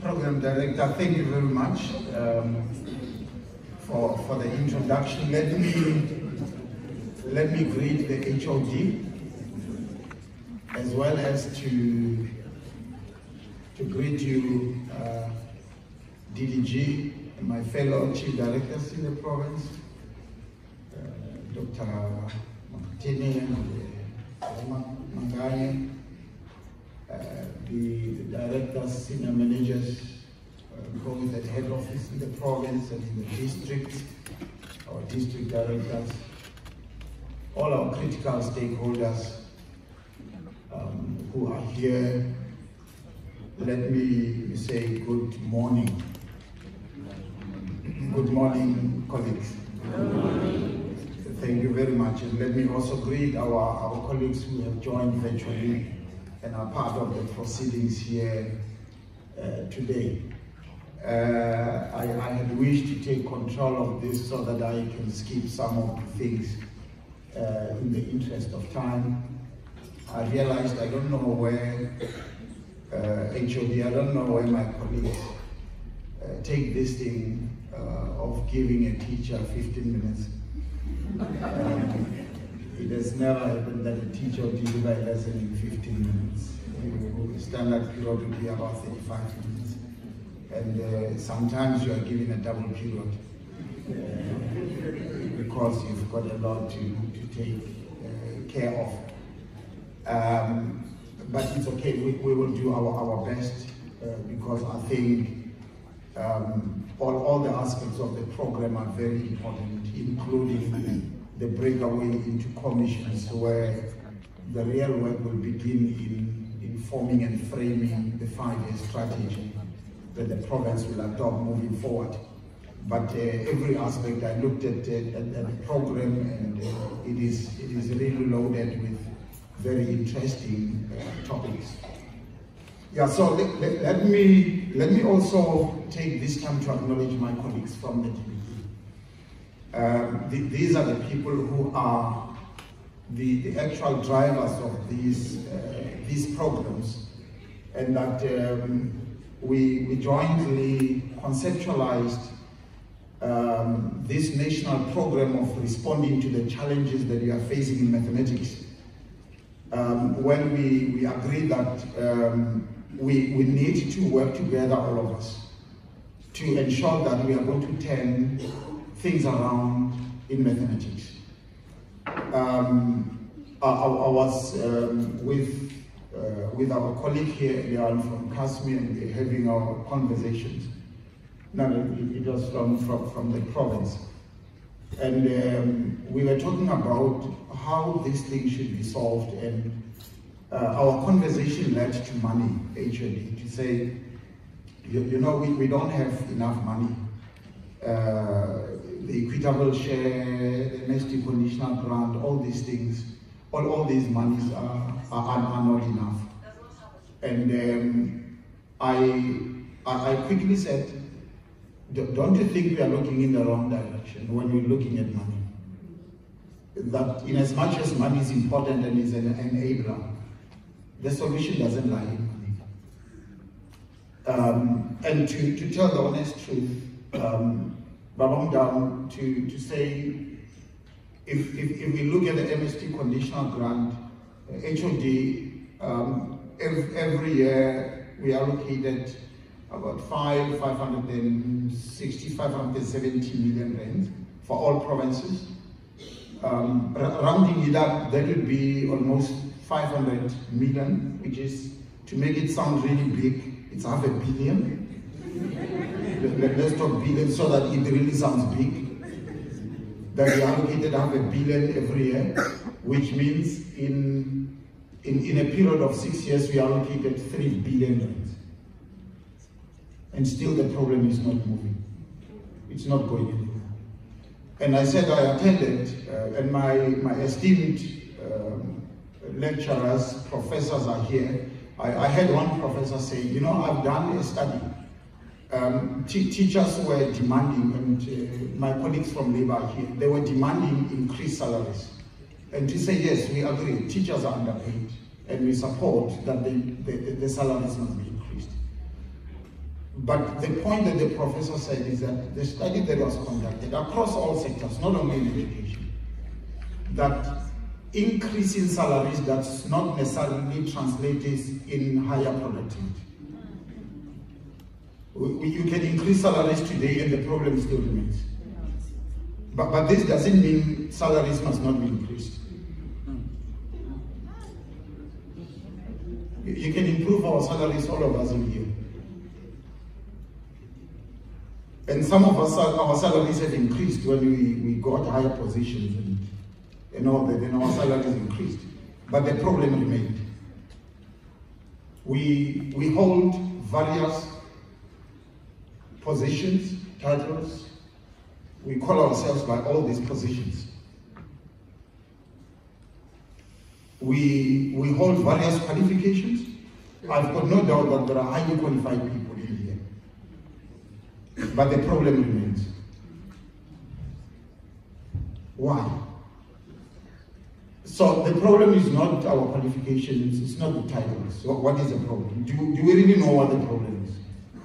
Program Director, thank you very much for the introduction. Let me greet the HOD as well as to greet you, DDG, and my fellow Chief Directors in the province, Dr. Makatini and Mangani, the directors, senior managers, both at head office in the province and in the district, our district directors, all our critical stakeholders who are here. Let me say good morning. Good morning, colleagues. Good morning. Thank you very much. And let me also greet our colleagues who have joined virtually and are part of the proceedings here today. I had wished to take control of this so that I can skip some of the things in the interest of time. I realized I don't know where HOD, I don't know where my colleagues take this thing of giving a teacher 15 minutes. It has never happened that a teacher will deliver a lesson in 15 minutes. The standard period will be about 35 minutes. And sometimes you are given a double period because you've got a lot to take care of. But it's okay, we will do our best because I think all the aspects of the program are very important, including the breakaway into commissions, where the real work will begin in forming and framing the 5-year strategy that the province will adopt moving forward. But every aspect, I looked at the program, and it is really loaded with very interesting topics. Yeah, so let me also take this time to acknowledge my colleagues from the DBE. These are the people who are the actual drivers of these programs, and that we jointly conceptualized this national program of responding to the challenges that we are facing in mathematics. When we agreed that we need to work together, all of us, to ensure that we are going to turn things around in mathematics. I was with our colleague here, Leon from Kashmir, and having our conversations. No, it was from the province. And we were talking about how this thing should be solved, and our conversation led to money, HOD, to say, you know, we don't have enough money. The equitable share, the domestic conditional grant, all these things, all these monies are not enough. And I quickly said, don't you think we are looking in the wrong direction when we're looking at money? That in as much as money is important and is an enabler, the solution doesn't lie in money. And to tell the honest truth, Babam down to say, if we look at the MST conditional grant, HOD, every year we allocated about 560, 570 million rand for all provinces. Rounding it up, that would be almost 500 million, which is, to make it sound really big, it's $500 million. Let's talk billion so that it really sounds big. That we allocated $500 million every year, which means in a period of 6 years, we allocated 3 billion rand. And still the problem is not moving. It's not going anywhere. And I said I attended, and my esteemed lecturers, professors are here. I had one professor say, you know, I've done a study. Teachers were demanding, and my colleagues from labor are here, they were demanding increased salaries. And to say, yes, we agree, teachers are underpaid, and we support that the salaries must be increased. But the point that the professor said is that the study that was conducted across all sectors, not only in education, that increase in salaries does not necessarily translate in higher productivity. You can increase salaries today and the problem still remains. But this doesn't mean salaries must not be increased. You can improve our salaries, all of us in here. And some of us, our salaries have increased when we got higher positions and all that, and our salaries increased. But the problem remained. We hold various positions, titles. We call ourselves by all these positions. We hold various qualifications. I've got no doubt that there are highly qualified people in here. But the problem remains. Why? So the problem is not our qualifications, it's not the titles. So what is the problem? Do we really know what the problem is?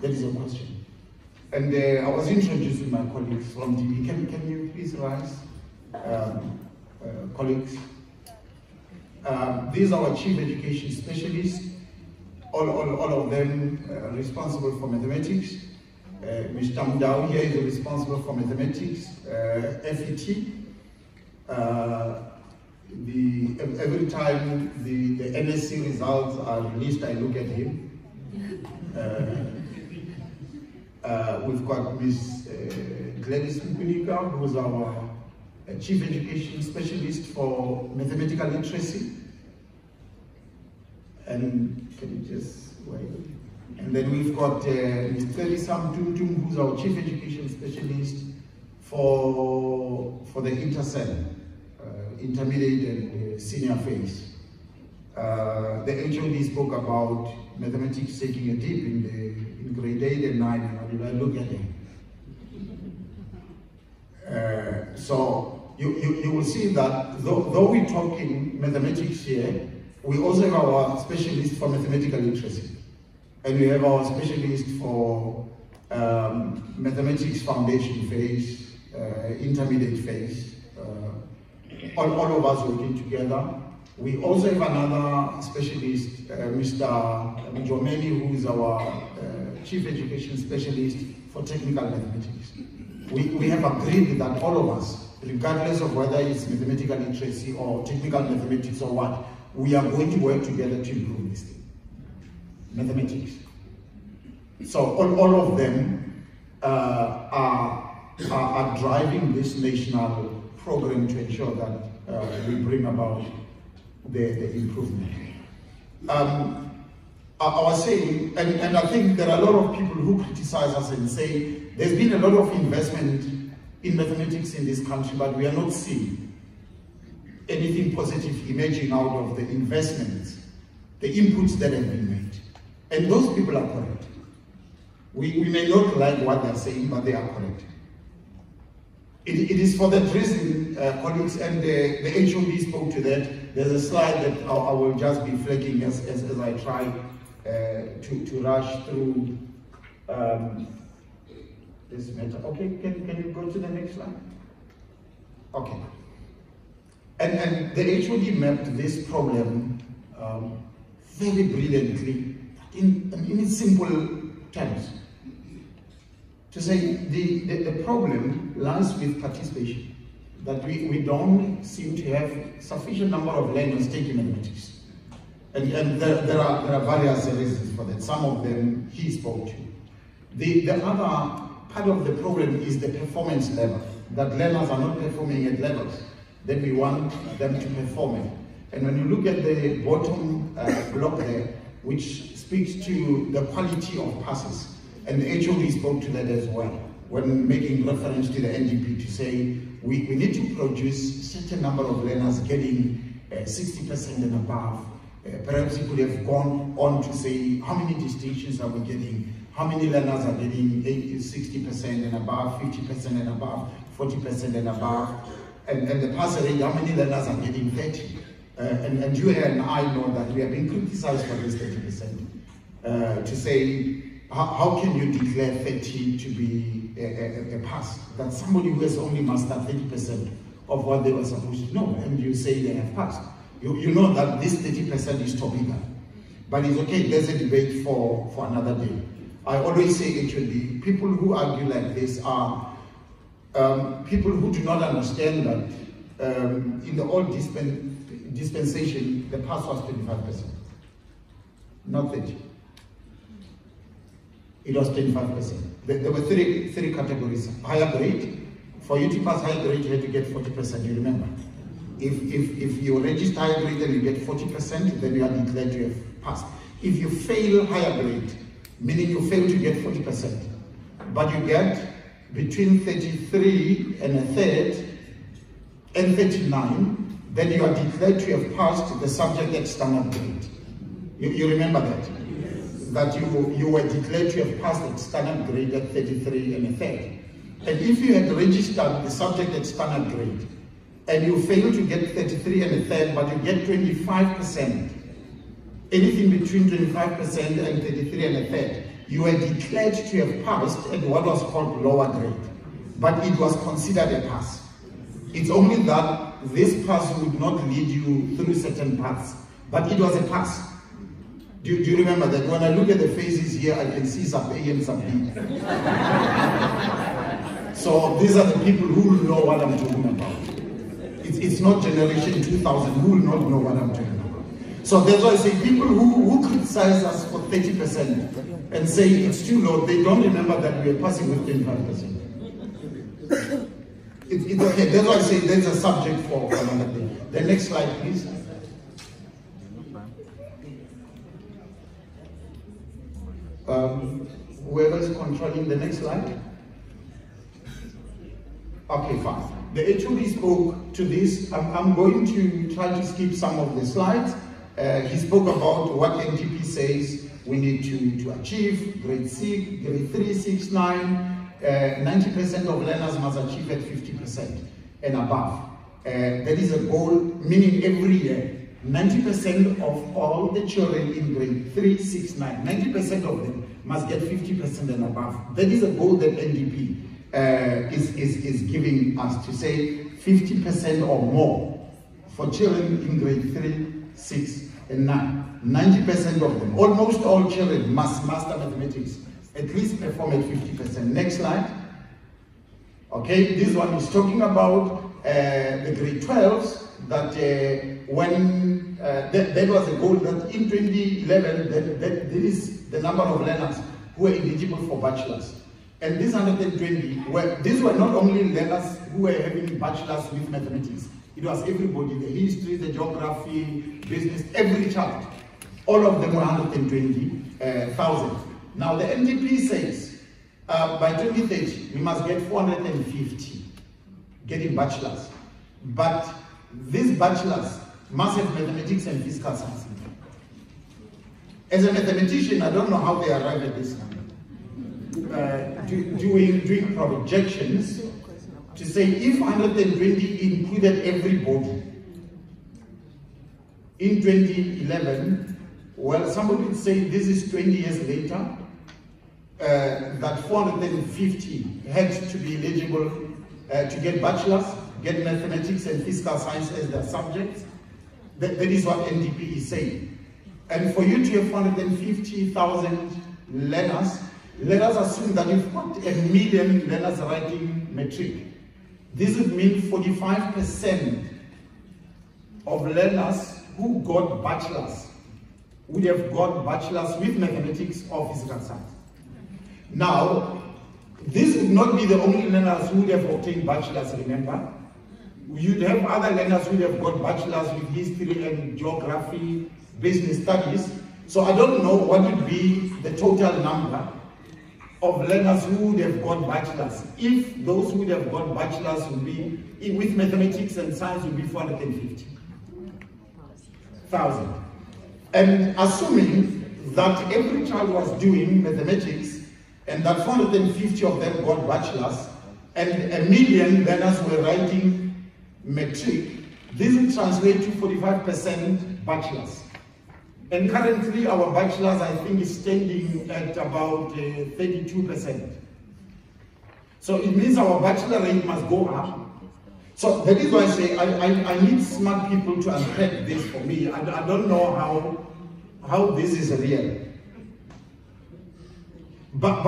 That is a question. And I was introducing my colleagues from DB. Can you please rise? Colleagues. These are our chief education specialists, all of them responsible for mathematics. Mr. Mdau here is responsible for mathematics, FET. Every time the NSC results are released, I look at him. We've got Ms. Gladys Mpunika, who's our Chief Education Specialist for Mathematical Literacy. And can you just wait? And then we've got Ms. Sam Tumtum, who's our Chief Education Specialist for the InterSEN, intermediate and senior phase. The HOD spoke about mathematics taking a dip in grade 8 and 9, and I look at them. So you will see that though we're talking mathematics here, we also have our specialist for mathematical literacy. And we have our specialist for mathematics foundation phase, intermediate phase, all of us working together. We also have another specialist, Mr. Mjomeni, who is our Chief Education Specialist for Technical Mathematics. We have agreed that all of us, regardless of whether it's mathematical literacy or technical mathematics or what, we are going to work together to improve this thing. Mathematics. So all of them are driving this national program to ensure that we bring about the improvement. I was saying, and I think there are a lot of people who criticize us and say there's been a lot of investment in mathematics in this country, but we are not seeing anything positive emerging out of the investments, the inputs that have been made. And those people are correct. We may not like what they're saying, but they are correct. It is for that reason, colleagues, and the HOD spoke to that. There's a slide that I will just be flagging as I try to rush through this matter. Okay, can you go to the next slide? Okay. And the HOD mapped this problem very brilliantly in simple terms. To say the problem lies with participation, that we don't seem to have sufficient number of learners taking mathematics. And there are various reasons for that. Some of them he spoke to. The other part of the problem is the performance level, that learners are not performing at levels that we want them to perform at. And when you look at the bottom block there, which speaks to the quality of passes, and the HOD spoke to that as well, when making reference to the NDP to say we need to produce a certain number of learners getting 60% and above. Perhaps you could have gone on to say how many distinctions are we getting, how many learners are getting 60% and above, 50% and above, 40% and above, and the pass rate, how many learners are getting 30. And you and I know that we are being criticized for this 30%. To say how can you declare 30 to be a pass? That's somebody who has only mastered 30% of what they were supposed to know, and you say they have passed. You know that this 30% is Tobita. But it's okay, there's a debate for another day. I always say, actually, people who argue like this are people who do not understand that in the old dispensation, the pass was 25%, not 30. It was 25%. There were three categories. Higher grade. For you to pass higher grade, you had to get 40%, you remember. If you register higher grade and you get 40%, then you are declared to have passed. If you fail higher grade, meaning you fail to get 40%, but you get between 33 and a third and 39, then you are declared to have passed the subject at standard grade. You remember that? That you were declared to have passed at standard grade at 33 and a third. And if you had registered the subject at standard grade and you fail to get 33 and a third, but you get 25%, anything between 25% and 33 and a third, you were declared to have passed at what was called lower grade, but it was considered a pass. It's only that this pass would not lead you through certain paths, but it was a pass. Do you remember that? When I look at the faces here, I can see sub A and sub B. So these are the people who will know what I'm talking about. It's not generation 2000 who will not know what I'm talking about. So that's why I say people who criticize us for 30% and say it's too low, they don't remember that we are passing with 25%. It's okay. That's why I say there's a subject for another day. The next slide, please. Whoever is controlling the next slide. Okay, fine. The HOD spoke to this. I'm going to try to skip some of the slides. He spoke about what NDP says we need to achieve, grade 6, grade 3, 6, 9, 90% of learners must achieve at 50% and above. That is a goal, meaning every year, 90% of all the children in grade 3, 6, 9, 90% of them must get 50% and above. That is a goal that NDP is giving us, to say 50% or more for children in grade 3, 6, and 9. 90% of them, almost all children must master mathematics, at least perform at 50%. Next slide. Okay, this one is talking about the grade 12s, that when that was a goal that in 2011, that is the number of learners who were eligible for bachelors. And these 120, these were not only learners who were having bachelors with mathematics. It was everybody, the history, the geography, business, every child. All of them were 120,000. Now the NDP says, by 2030, we must get 450 getting bachelors. But these bachelors must have mathematics and physical science. As a mathematician, I don't know how they arrive at this number. Doing projections to say if 120 included everybody in 2011, well, somebody would say this is 20 years later, that 450 had to be eligible to get bachelors, get mathematics and physical science as their subjects. That is what NDP is saying. And for you to have 450,000 learners, let us assume that you've got 1 million learners writing matric. This would mean 45% of learners who got bachelors would have got bachelors with mathematics or physical science. Now, this would not be the only learners who would have obtained bachelors, remember? You'd have other learners who would have got bachelors with history and geography, business studies. So I don't know what would be the total number of learners who would have got bachelors. If those who would have got bachelors would be, with mathematics and science, would be 450,000. And assuming that every child was doing mathematics and that 450 of them got bachelors and 1 million learners were writing matric, this would translate to 45% bachelors And currently our bachelors, I think, is standing at about 32%. So it means our bachelor rate must go up. So that is why I say I need smart people to unpack this for me. I don't know how this is real. But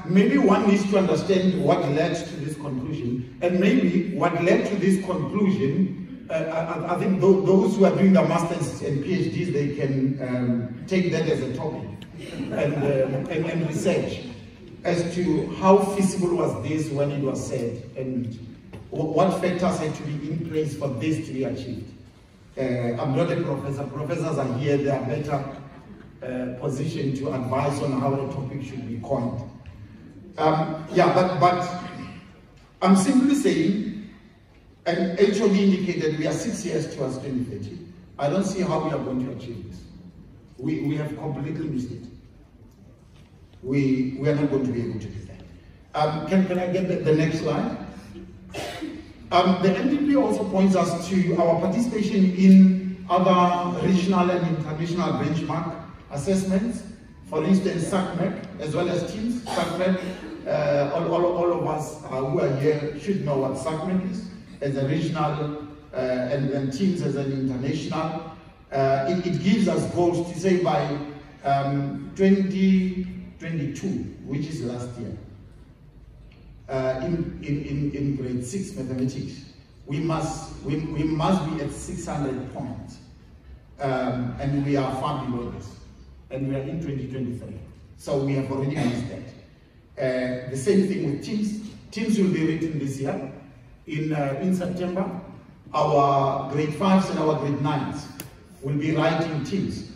maybe one needs to understand what led to this conclusion, and maybe what led to this conclusion. I think those who are doing their masters and PhDs, they can take that as a topic and research as to how feasible was this when it was said, and what factors had to be in place for this to be achieved. I'm not a professor. Professors are here; they are better positioned to advise on how a topic should be coined. But I'm simply saying. And HOD indicated we are 6 years towards 2030. I don't see how we are going to achieve this. We have completely missed it. We are not going to be able to do that. Can I get the next slide? The NDP also points us to our participation in other regional and international benchmark assessments. For instance, SACMEC, as well as TEAMS. SACMEC, all of us who are here should know what SACMEC is. As a regional and TEAMS as an international. It gives us goals to say by 2022, which is last year, in grade 6 mathematics, we must be at 600 points, and we are far below this, and we are in 2023, so we have already missed that. The same thing with TEAMS. TEAMS will be written this year. In September, our grade 5s and our grade 9s will be writing TEAMS.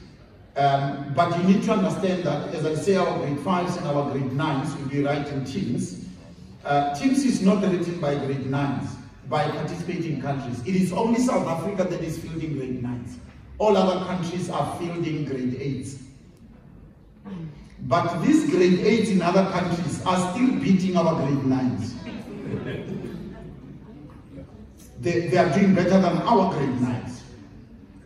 But you need to understand that, as I say, our grade 5s and our grade 9s will be writing TEAMS. TEAMS is not written by grade 9s, by participating countries. It is only South Africa that is fielding grade 9s. All other countries are fielding grade 8s. But these grade 8s in other countries are still beating our grade 9s. They are doing better than our grade 9s.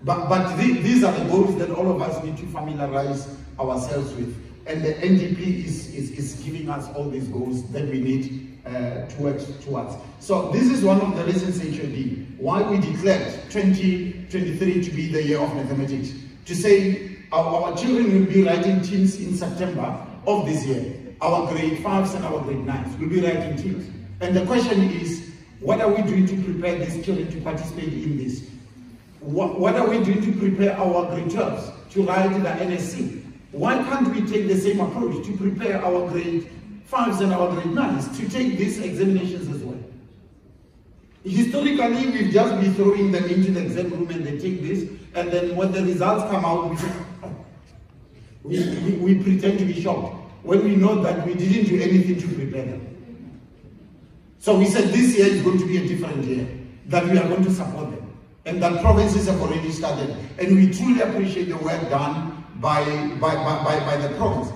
But these are the goals that all of us need to familiarize ourselves with. And the NDP is giving us all these goals that we need to work towards. So this is one of the reasons, HOD, why we declared 2023 to be the year of mathematics. To say our children will be writing TEAMS in September of this year. Our grade 5s and our grade 9s will be writing TEAMS. And the question is, what are we doing to prepare these children to participate in this? What are we doing to prepare our grade 12s to write the NSC? Why can't we take the same approach to prepare our grade 5s and our grade 9s to take these examinations as well? Historically, we've just been throwing them into the exam room and they take this, and then when the results come out, we pretend to be shocked when we know that we didn't do anything to prepare them. So we said this year is going to be a different year, that we are going to support them, and that provinces have already started. And we truly appreciate the work done by the province.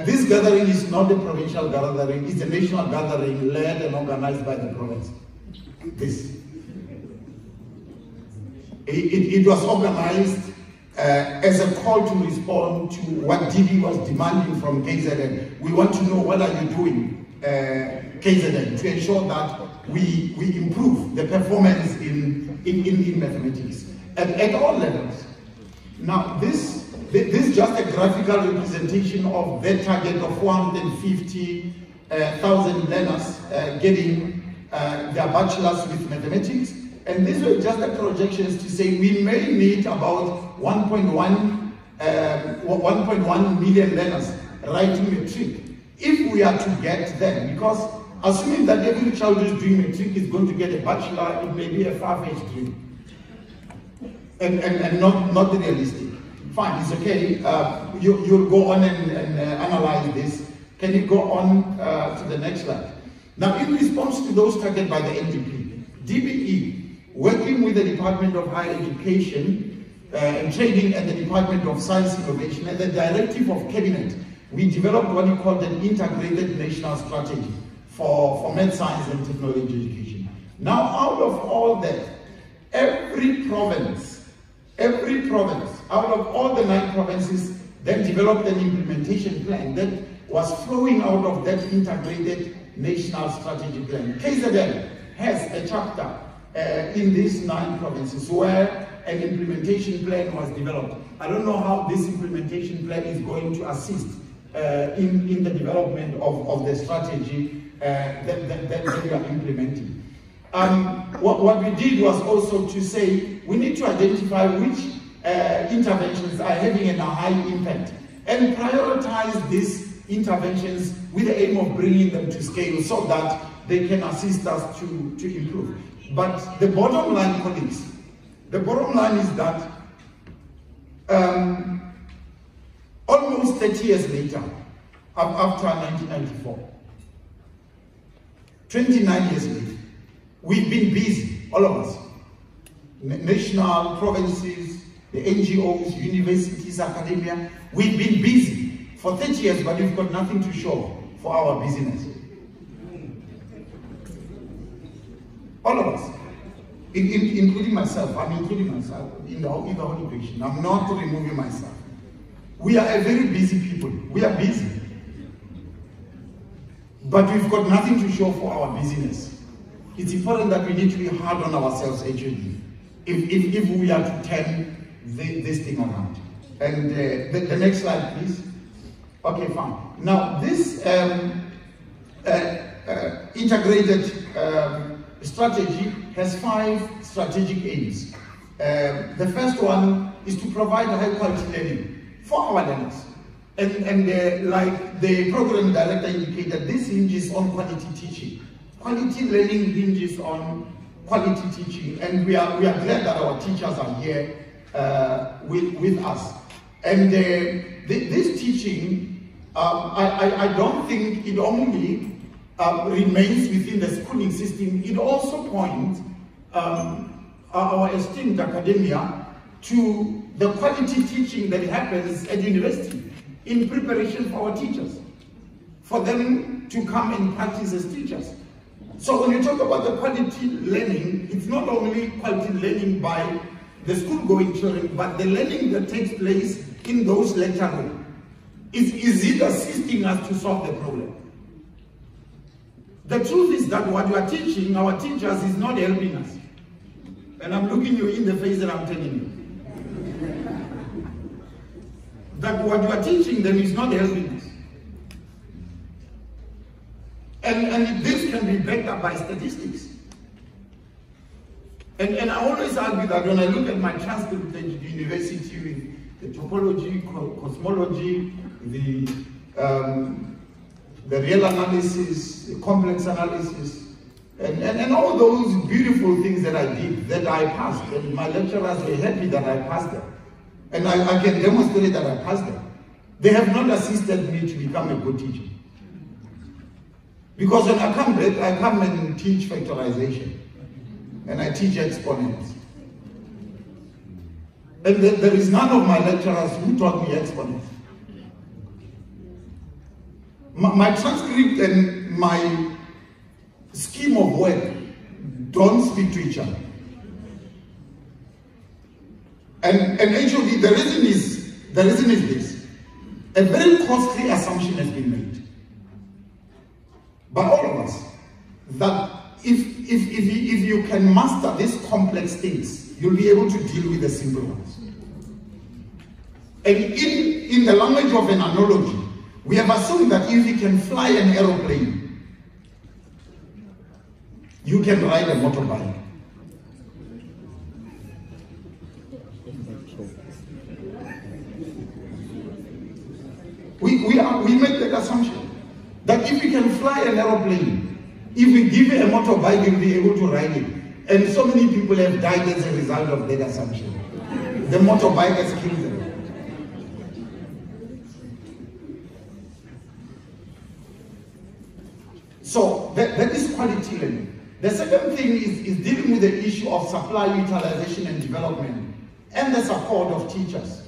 This gathering is not a provincial gathering, it's a national gathering led and organized by the province. It was organized as a call to respond to what DB was demanding from KZN. We want to know what are you doing, KZN, to ensure that we improve the performance in mathematics at all levels. Now this is just a graphical representation of the target of 450,000 learners getting their bachelors with mathematics. And these were just the projections to say we may need about 1.1 million learners writing matric if we are to get them, because assuming that every child who is doing matric is going to get a bachelor, it may be a far-fetched dream and not realistic. Fine, it's okay. You'll go on and analyze this. Can you go on to the next slide? Now, in response to those targeted by the NDP, DBE, working with the Department of Higher Education and Training and the Department of Science Innovation and the Directive of Cabinet, we developed what we called an integrated national strategy for math, science and technology education. Now, out of all that, every province out of all the 9 provinces, then developed an implementation plan that was flowing out of that integrated national strategy plan. KZN has a chapter in these 9 provinces where an implementation plan was developed. I don't know how this implementation plan is going to assist in the development of the strategy that we are implementing. What we did was also to say we need to identify which interventions are having a high impact and prioritize these interventions with the aim of bringing them to scale so that they can assist us to improve. But the bottom line, colleagues, the bottom line is that almost 30 years later, after 1994, 29 years later, we've been busy, all of us, national, provinces, the NGOs, universities, academia, we've been busy for 30 years, but we've got nothing to show for our business. All of us, including myself, I'm including myself in the whole equation. I'm not removing myself. We are a very busy people. We are busy. But we've got nothing to show for our business. It's important that we need to be hard on ourselves, actually, if we are to turn this thing around. And the next slide, please. Okay, fine. Now, this integrated strategy has 5 strategic aims. The first one is to provide high quality learning for our learners. And like the program director indicated, this hinges on quality teaching. Quality learning hinges on quality teaching, and we are glad that our teachers are here with us. And this teaching, I don't think it only remains within the schooling system. It also points our esteemed academia to the quality teaching that happens at university in preparation for our teachers, for them to come and practice as teachers. So when you talk about the quality learning, it's not only quality learning by the school-going children, but the learning that takes place in those lecture rooms. Is it assisting us to solve the problem? The truth is that what you are teaching our teachers is not helping us. And I'm looking you in the face and I'm telling you that what you are teaching them is not helping us. And this can be backed up by statistics. And I always argue that when I look at my transcript at the university with the topology, cosmology, the real analysis, the complex analysis, and all those beautiful things that I did, that I passed, and my lecturers were happy that I passed them. And I can demonstrate that I passed them. They have not assisted me to become a good teacher. Because when I come back, I come and teach factorization. And I teach exponents. And there is none of my lecturers who taught me exponents. My transcript and my scheme of work don't speak to each other. And actually the reason is this. A very costly assumption has been made by all of us that if you can master these complex things, you'll be able to deal with the simple ones. And in the language of an analogy, we have assumed that if you can fly an aeroplane, you can ride a motorbike. We make that assumption that if you can fly an aeroplane, if we give you a motorbike, you'll be able to ride it. And so many people have died as a result of that assumption. The motorbike has killed them. So that is quality learning. The second thing is dealing with the issue of supply utilization and development and the support of teachers,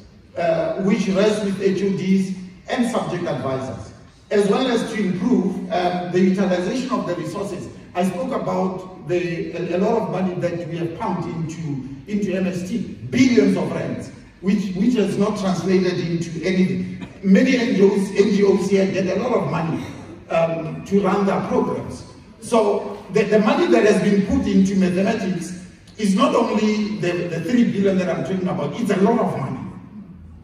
which rests with HODs and subject advisors, as well as to improve the utilization of the resources. I spoke about a lot of money that we have pumped into MST, billions of rands. which has not translated into anything. Many NGOs here get a lot of money to run their programs. So the money that has been put into mathematics is not only the 3 billion that I'm talking about, it's a lot of money.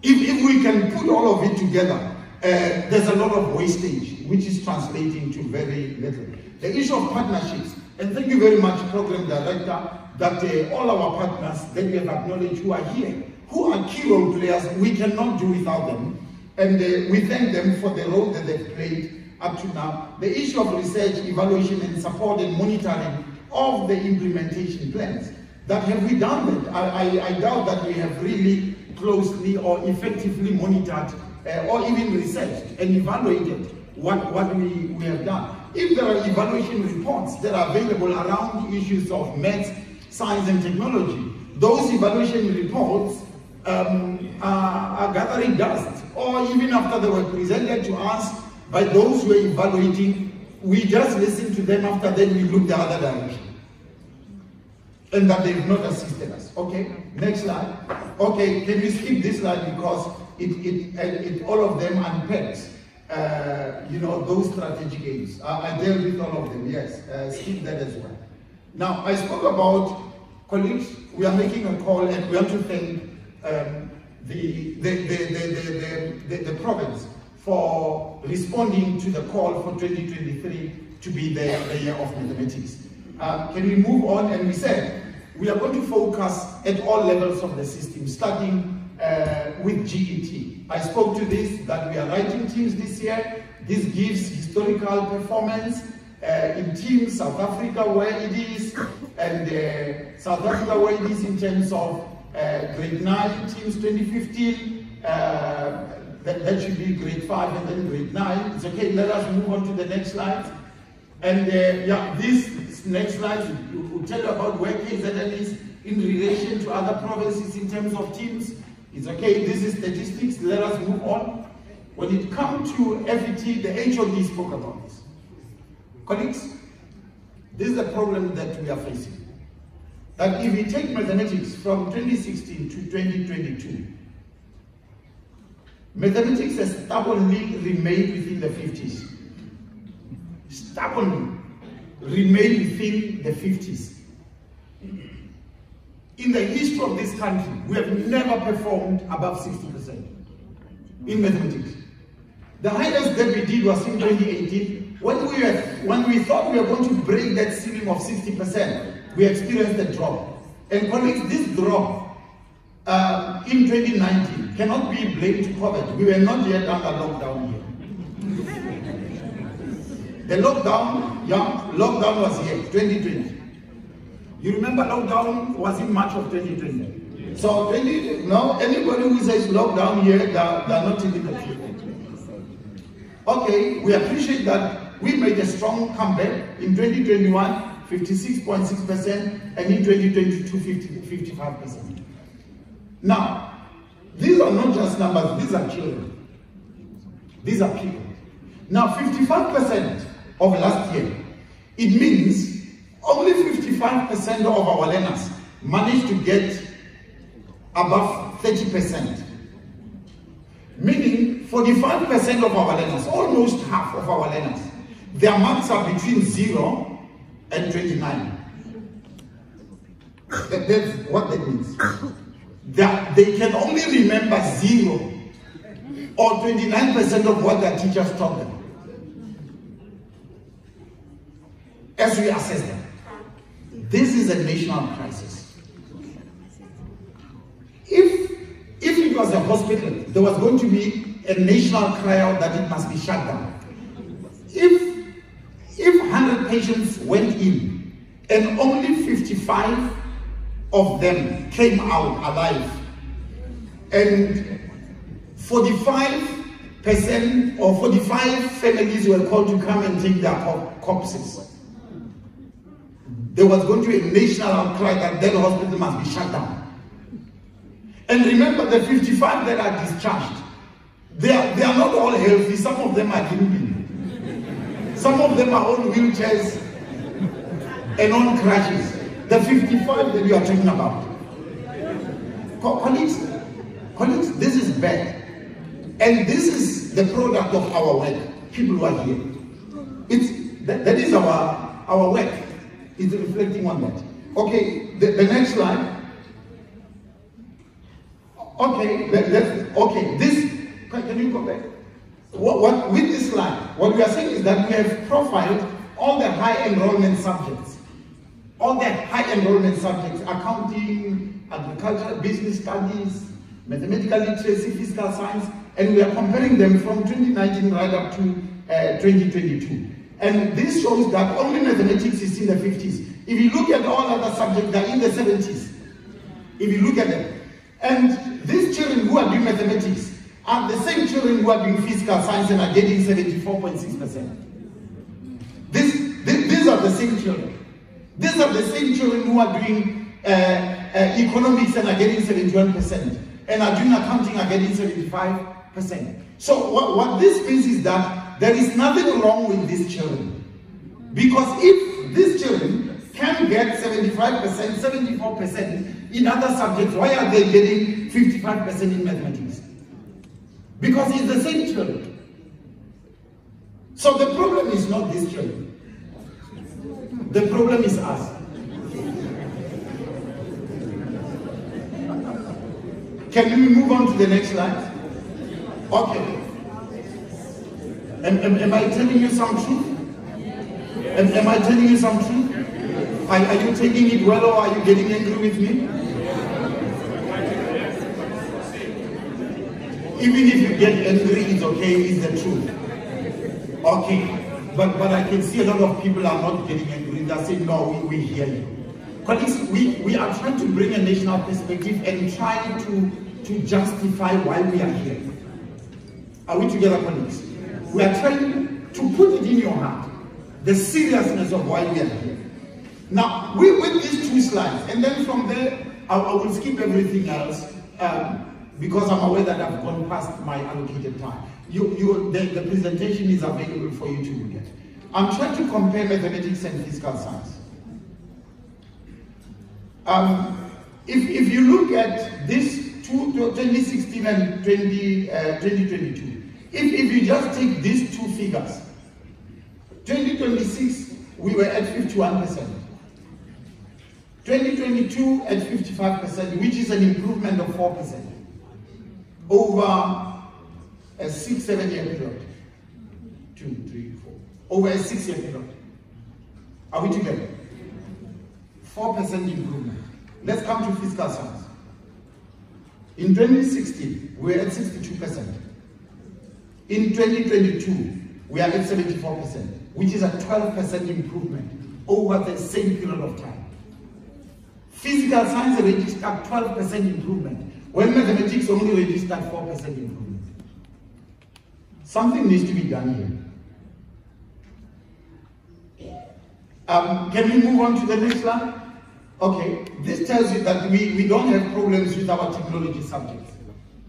If we can put all of it together, there's a lot of wastage, which is translating to very little. The issue of partnerships, and thank you very much, Program Director, that all our partners that we have acknowledged who are here, who are key role players, we cannot do without them. And we thank them for the role that they've played up to now. The issue of research, evaluation, and support and monitoring of the implementation plans. That have we done that? I doubt that we have really closely or effectively monitored or even researched and evaluated what we have done. If there are evaluation reports that are available around issues of maths, science and technology, those evaluation reports are gathering dust, or even after they were presented to us by those who are evaluating, we just listen to them, after that we look the other direction. And that they have not assisted us. Okay, next slide. Okay, can we skip this slide because it all of them unpacks, you know, those strategic aims. I dealt with all of them, yes, skip that as well. Now, I spoke about colleagues, we are making a call and we want to thank the province for responding to the call for 2023 to be the year of mathematics. Can we move on? And we said we are going to focus at all levels of the system, starting with GET. I spoke to this, that we are writing teams this year. This gives historical performance in teams, South Africa where it is, and South Africa where it is in terms of grade 9 teams 2015, that should be grade 5 and then grade 9. It's okay, let us move on to the next slide. And yeah, this next slide will tell you about where KZN is in relation to other provinces in terms of teams. It's okay, this is statistics, let us move on. When it comes to FET, the HOD spoke about this. Colleagues, this is a problem that we are facing. That if we take mathematics from 2016 to 2022, mathematics has stubbornly remained within the 50s. Stubbornly remained within the 50s. In the history of this country, we have never performed above 60% in mathematics. The highest that we did was in 2018, when we thought we were going to break that ceiling of 60%, we experienced a drop. And colleagues, this drop in 2019 cannot be blamed to COVID. We were not yet under lockdown here. The lockdown was here, 2020. You remember lockdown was in March of 2020. So now anybody who says lockdown here, they are not telling the truth. Okay, we appreciate that we made a strong comeback in 2021, 56.6%, and in 2022, 55%. Now, these are not just numbers, these are children. These are people. Now, 55% of last year, it means only 55% of our learners managed to get above 30%. Meaning 45% of our learners, almost half of our learners, their marks are between 0 and 29. That's what that means. That they can only remember 0 or 29% of what their teachers taught them as we assess them. This is a national crisis. If it was a hospital, there was going to be a national cry out that it must be shut down. If 100 patients went in and only 55 of them came out alive, and 45% or 45 families were called to come and take their corpses, there was going to be a national outcry that that hospital must be shut down. And remember, the 55 that are discharged, they are not all healthy. Some of them are limping. Some of them are on wheelchairs and on crutches. The 55 that you are talking about. Colleagues, Colleagues, this is bad. And this is the product of our work, people who are here. That is our work. It's reflecting on that. Okay, the next slide. Okay, can you go back? With this slide, what we are saying is that we have profiled all the high enrollment subjects. All the high enrollment subjects, accounting, agriculture, business studies, mathematical literacy, physical science, and we are comparing them from 2019 right up to 2022. And this shows that only mathematics is in the 50s. If you look at all other subjects, they're in the 70s. If you look at them. And these children who are doing mathematics are the same children who are doing physical science and are getting 74.6%. These are the same children. These are the same children who are doing economics and are getting 71%, and are doing accounting are getting 75%. So what this means is that there is nothing wrong with these children. Because if these children can get 75%, 74% in other subjects, why are they getting 55% in mathematics? Because it's the same children. So the problem is not these children. The problem is us. Can we move on to the next slide? Okay. Am I telling you some truth? Am I telling you some truth? Are you taking it well, or are you getting angry with me? Even if you get angry, it's okay, it's the truth. Okay. But I can see a lot of people are not getting angry. They're saying, no, we hear you. Colleagues, we are trying to bring a national perspective and try to justify why we are here. Are we together, colleagues? We are trying to put it in your heart, the seriousness of why we are here. Now, with these two slides, and then from there, I will skip everything else because I'm aware that I've gone past my allocated time. The presentation is available for you to look at. I'm trying to compare mathematics and physical science. If you look at this 2016 and 2022, if you just take these two figures, 2026 we were at 51%, 2022 at 55%, which is an improvement of 4% over a 6-7 year period. 2, 3, 4. Over a 6 year period. Are we together? 4% improvement. Let's come to physical science. In 2016, we were at 62%. In 2022, we are at 74%, which is a 12% improvement over the same period of time. Physical science registered 12% improvement, when mathematics only registered 4% improvement. Something needs to be done here. Can we move on to the next slide? Okay, this tells you that we don't have problems with our technology subjects.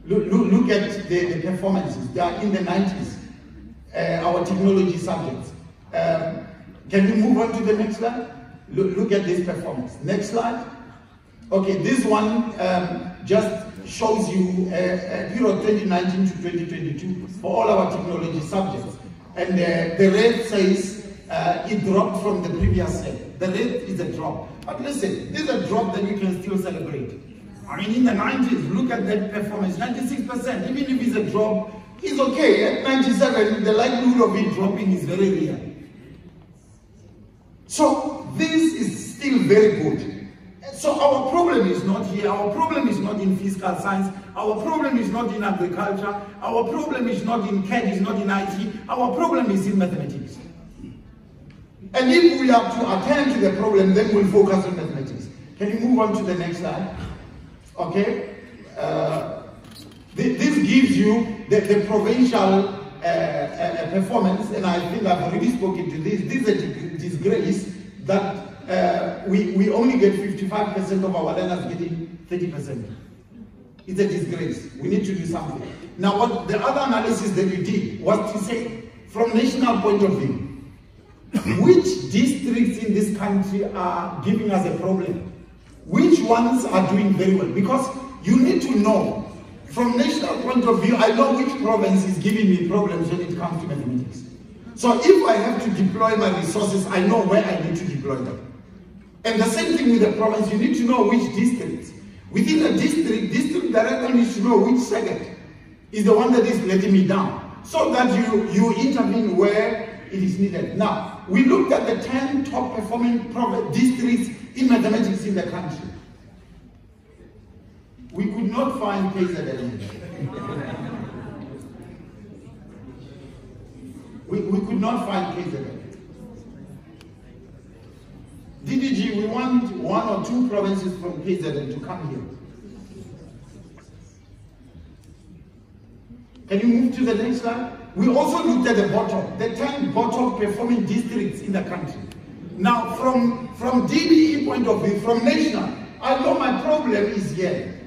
Look at the performances. They are in the 90s, our technology subjects. Can we move on to the next slide? Look at this performance. Next slide. Okay, this one just shows you period 2019 to 2022 for all our technology subjects. And the rate says it dropped from the previous year. The rate is a drop. But listen, this is a drop that you can still celebrate. I mean, in the 90s, look at that performance, 96%. Even if it's a drop, it's okay. At 97, the likelihood of it dropping is very real. So this is still very good. So our problem is not here. Our problem is not in physical science. Our problem is not in agriculture. Our problem is not in CAD, is not in IT. Our problem is in mathematics. And if we are to attend to the problem, then we'll focus on mathematics. Can you move on to the next slide? Okay. This gives you the provincial performance, and I think I've already spoken to this. This is a disgrace that we only get 55% of our learners getting 30%. It's a disgrace. We need to do something. Now, what the other analysis that we did was to say, from national point of view, which districts in this country are giving us a problem? Which ones are doing very well? Because you need to know from national point of view, I know which province is giving me problems when it comes to mathematics. So if I have to deploy my resources, I know where I need to deploy them. And the same thing with the province, you need to know which districts. Within a district director needs to know which second is the one that is letting me down, so that you intervene where it is needed. Now, we looked at the 10 top performing districts in mathematics in the country. We could not find KZNDOE. we could not find KZNDOE. DDG, we want 1 or 2 provinces from KZN to come here. Can you move to the next slide? We also looked at the bottom, the 10 bottom performing districts in the country. Now, from DBE point of view, from national, I know my problem is here.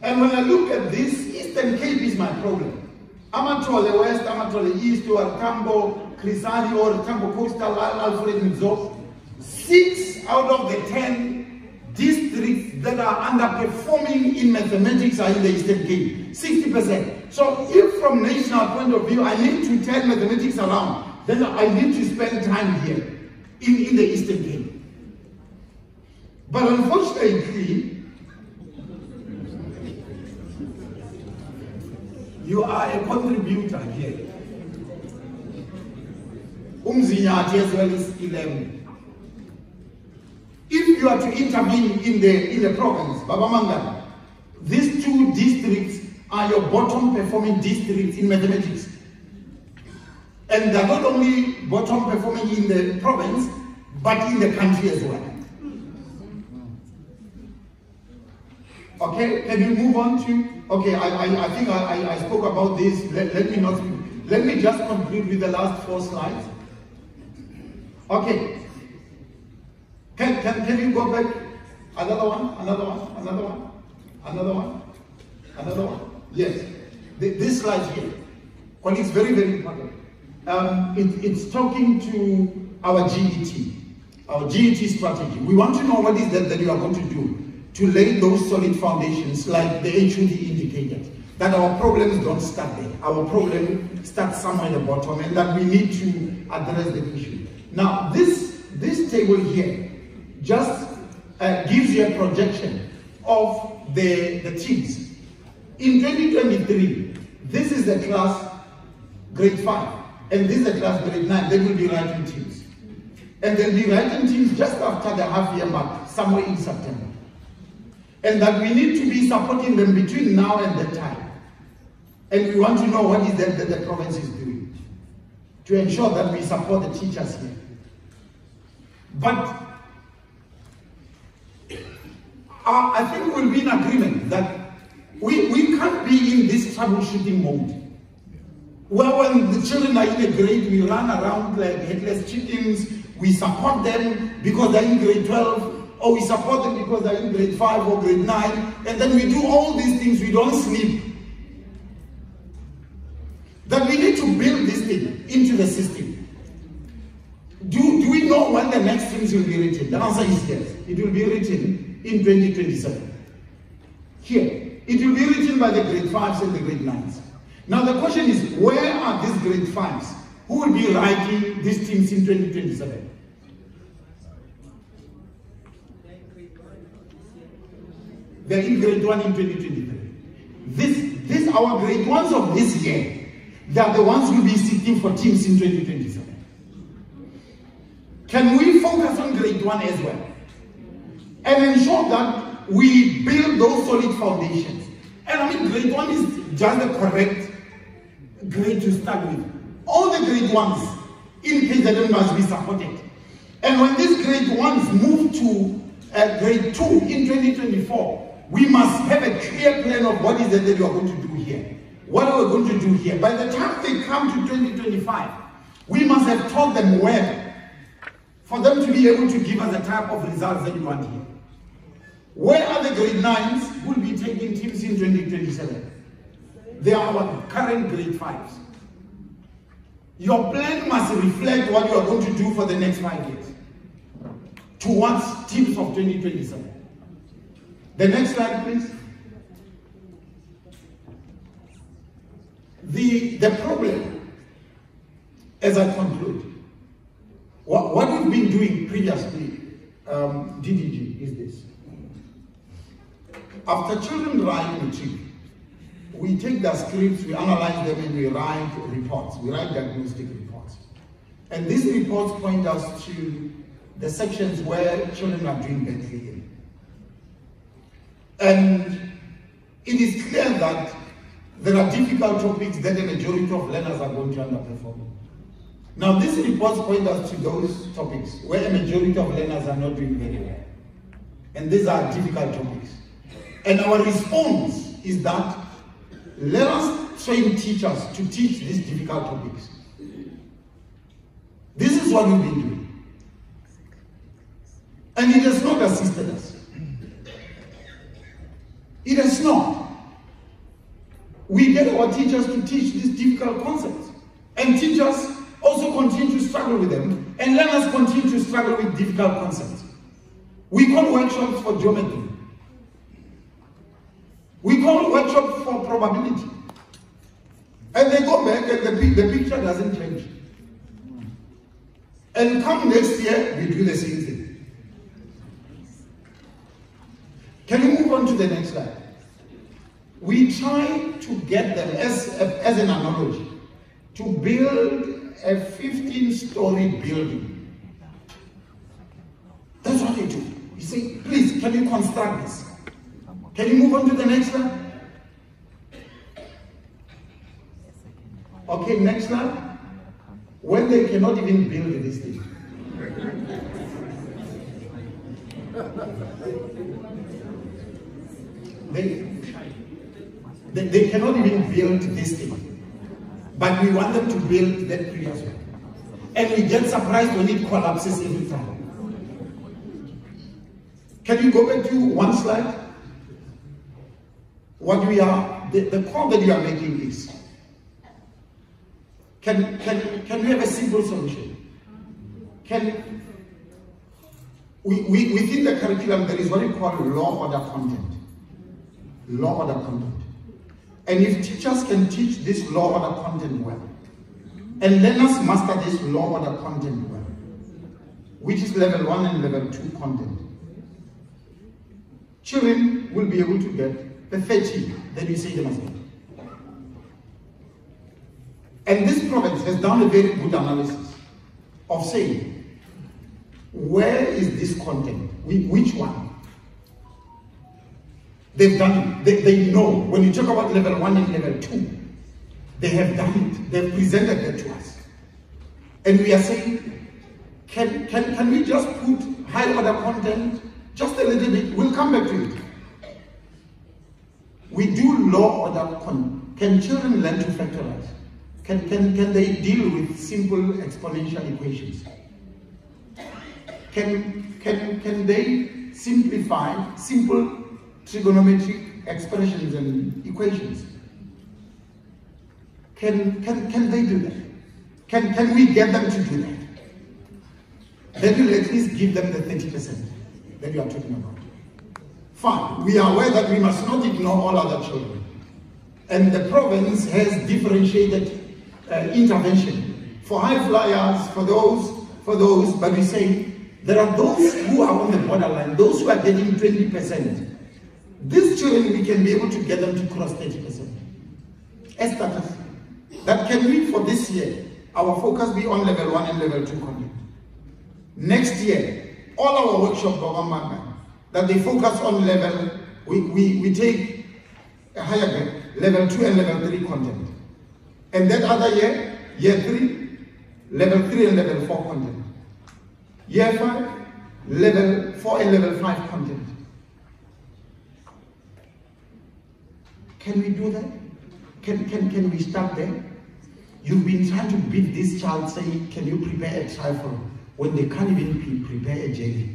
And when I look at this, Eastern Cape is my problem. Amatole West, Amatole East, or Tambo, Crisali, or Tambo Coastal, Alfred Mzo. 6 out of the 10 districts that are underperforming in mathematics are in the Eastern Cape, 60%. So if from national point of view, I need to turn mathematics around, then I need to spend time here in the Eastern Cape. But unfortunately, you are a contributor here. Umzinyati as well is 11. If you are to intervene in the province, Baba Manga, these 2 districts are your bottom performing districts in mathematics. And they're not only bottom performing in the province, but in the country as well. Okay, can you move on to, okay, I think I spoke about this. Let me just conclude with the last 4 slides. Okay. Can you go back? Another one. Yes. This slide here. Well, it's very, very important. It's talking to our GET strategy. We want to know what is that you are going to do to lay those solid foundations, like the HUD indicated, that our problems don't start there. Our problem starts somewhere at the bottom, and that we need to address the issue. Now, this table here just gives you a projection of the teams. In 2023, this is the class grade 5, and this is the class grade 9. They will be writing teams. And they'll be writing teams just after the half-year mark, somewhere in September. And that we need to be supporting them between now and that time. And we want to know what is that the province is doing to ensure that we support the teachers here. But I think we'll be in agreement that we can't be in this troubleshooting mode, where when the children are in a grade, we run around like headless chickens, we support them because they're in grade 12, or we support them because they're in grade 5 or grade 9, and then we do all these things, we don't sleep. That we need to build this thing into the system. Do we know when the next things will be written? The answer is yes. It will be written in 2027. Here, it will be written by the grade 5s and the grade 9s. Now the question is, where are these grade 5s? Who will be writing these things in 2027? They're in grade 1 in 2023. This our grade 1s of this year, they are the ones who will be sitting for teams in 2027. Can we focus on grade 1 as well? And ensure that we build those solid foundations. And I mean, grade 1 is just the correct grade to start with. All the grade 1s in KZN must be supported. And when these grade 1s move to grade 2 in 2024, we must have a clear plan of what is it that we are going to do here. What are we going to do here? By the time they come to 2025, we must have taught them well for them to be able to give us the type of results that we want here. Where are the grade 9s who will be taking teams in 2027? They are our current grade 5s. Your plan must reflect what you are going to do for the next 5 years towards teams of 2027. The next slide, please. The problem, as I conclude, what we've been doing previously, DDG, is this. After children write matric, we take their scripts, we analyze them, and we write reports. We write diagnostic reports. And these reports point us to the sections where children are doing badly in. And it is clear that there are difficult topics that the majority of learners are going to underperform. Now, these reports point us to those topics where a majority of learners are not doing very well. And these are difficult topics. And our response is that let us train teachers to teach these difficult topics. This is what we've been doing. And it has not assisted us. It has not. We get our teachers to teach these difficult concepts. And teachers also continue to struggle with them. And learners continue to struggle with difficult concepts. We call workshops for geometry. We call workshops for probability. And they go back and the picture doesn't change. And come next year, we do the same thing. Can we move on to the next slide? We try to get them, as an analogy, to build a 15-story building. That's what they do. You say, please, can you construct this? Can you move on to the next slide? Okay, next slide. When they cannot even build this thing. They cannot even build this thing. But we want them to build that previous one. And we get surprised when it collapses every time. Can you go back to one slide? What we are, the call that you are making is, can we have a simple solution? Within the curriculum, there is what we call law order content. Law order content. And if teachers can teach this law order content well, and learners master this law order content well, which is level 1 and level 2 content, children will be able to get the 30 that we say they must get. And this province has done a very good analysis of saying, where is this content? Which one? They've done it. They know. When you talk about level 1 and level 2, they have done it. They've presented that to us. And we are saying, can we just put high order content just a little bit? We'll come back to it. We do law order content. Can children learn to factorize? Can they deal with simple exponential equations? Can they simplify simple trigonometric expressions and equations? Can they do that? Can we get them to do that? Then we'll at least give them the 30% that we are talking about. Fine, we are aware that we must not ignore all other children. And the province has differentiated intervention for high flyers, for those, but we say there are those who are on the borderline, those who are getting 20%. These children, we can be able to get them to cross 30%. As status. That can we, for this year, our focus be on level 1 and level 2 content. Next year, all our workshop government, that they focus on level, we take a higher grade, level 2 and level 3 content. And that other year, year 3, level 3 and level 4 content. Year 5, level 4 and level 5 content. Can we do that? Can we start there? You've been trying to beat this child saying, can you prepare a trifle when they can't even prepare a jelly?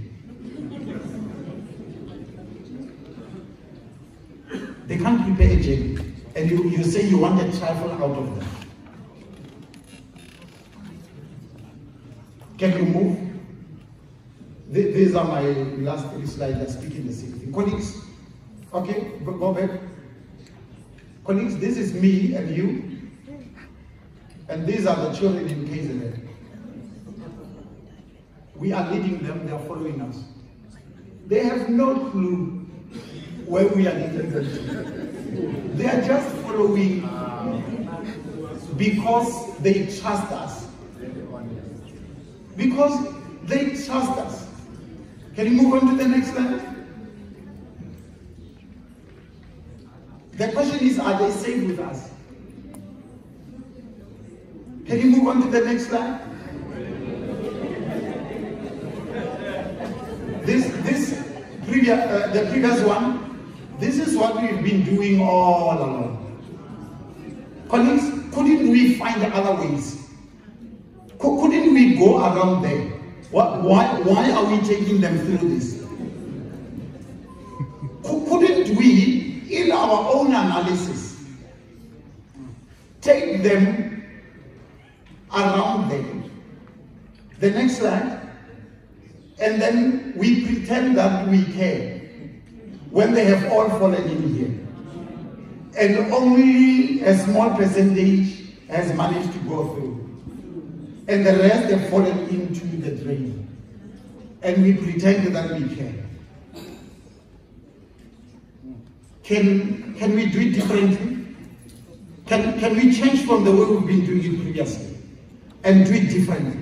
They can't prepare a jelly. And you say you want a trifle out of them. Can you move? These are my last 3 slides that speak in the same thing. Colleagues, okay, go back. Colleagues, this is me and you. And these are the children in KZN. We are leading them, they are following us. They have no clue where we are leading them to. They are just following because they trust us. Because they trust us. Can you move on to the next slide? The question is, are they safe with us? Can you move on to the next slide? The previous one, this is what we've been doing all along. Colleagues, couldn't we find other ways? Couldn't we go around there? Why are we taking them through this? Couldn't we, in our own analysis, take them around there? The next slide. And then we pretend that we care when they have all fallen in here. And only a small percentage has managed to go through. And the rest have fallen into the drain. And we pretend that we care. Can we do it differently? Can we change from the way we've been doing it previously and do it differently?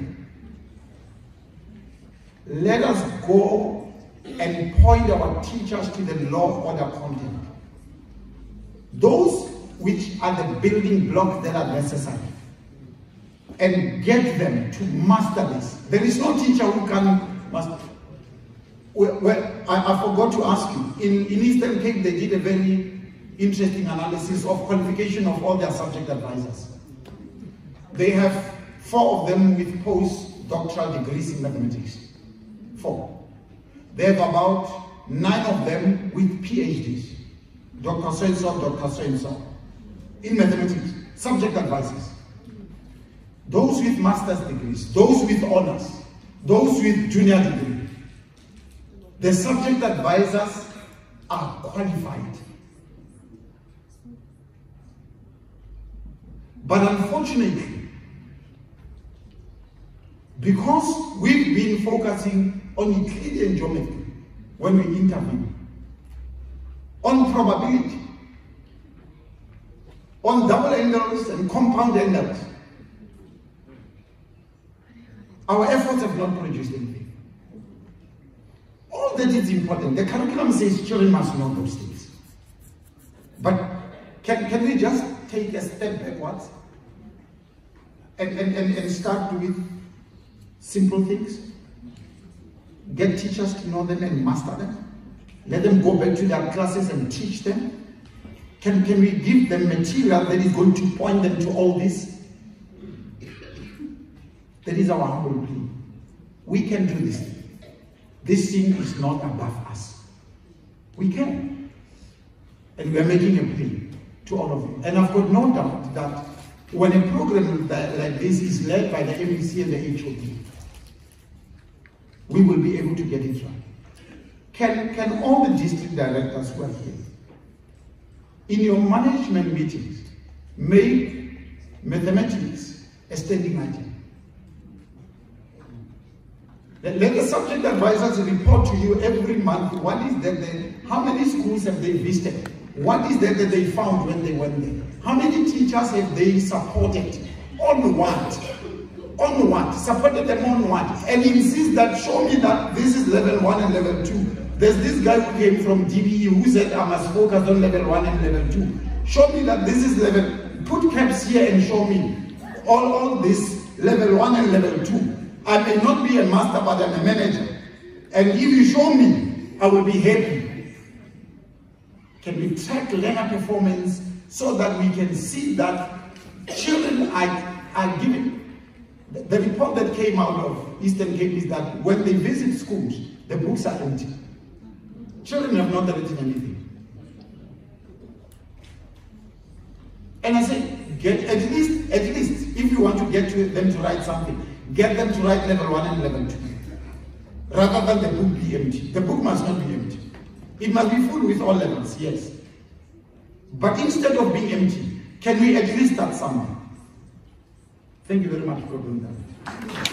Let us go and point our teachers to the law of order content. Those which are the building blocks that are necessary. And get them to master this. There is no teacher who can master. Well, I forgot to ask you. In Eastern Cape, they did a very interesting analysis of qualification of all their subject advisors. They have 4 of them with postdoctoral degrees in mathematics. 4. They have about 9 of them with PhDs. Dr. So-and-so, Dr. So-and-so. In mathematics, subject advisors. Those with master's degrees, those with honors, those with junior degree. The subject advisors are qualified. But unfortunately, because we've been focusing on Euclidean geometry when we intervene, on probability, on double angles and compound angles, our efforts have not produced anything. All that is important. The curriculum says children must know those things. But can we just take a step backwards and start with simple things? Get teachers to know them and master them. Let them go back to their classes and teach them. Can we give them material that is going to point them to all this? That is our humble plea. We can do this. This thing is not above us. We can. And we are making a plea to all of you. And I've got no doubt that when a program like this is led by the MEC and the HOD, we will be able to get it right. Can all the district directors who are here, in your management meetings, make mathematics a standing item? Let the subject advisors report to you every month what is that how many schools have they visited? What is that they found when they went there? How many teachers have they supported? On what? On what? Supported them on what? And insist that, show me that this is level 1 and level 2. There's this guy who came from DBE who said I must focus on level 1 and level 2. Show me that this is level, put caps here and show me all this level 1 and level 2. I may not be a master, but I'm a manager. And if you show me, I will be happy. Can we track learner performance so that we can see that children are given? The report that came out of Eastern Cape is that when they visit schools, the books are empty. Children have not written anything. And I say, at least, if you want to get them to write something, get them to write level 1 and level 2. Rather than the book be empty. The book must not be empty. It must be full with all levels, yes. But instead of being empty, can we at least start somewhere? Thank you very much for doing that.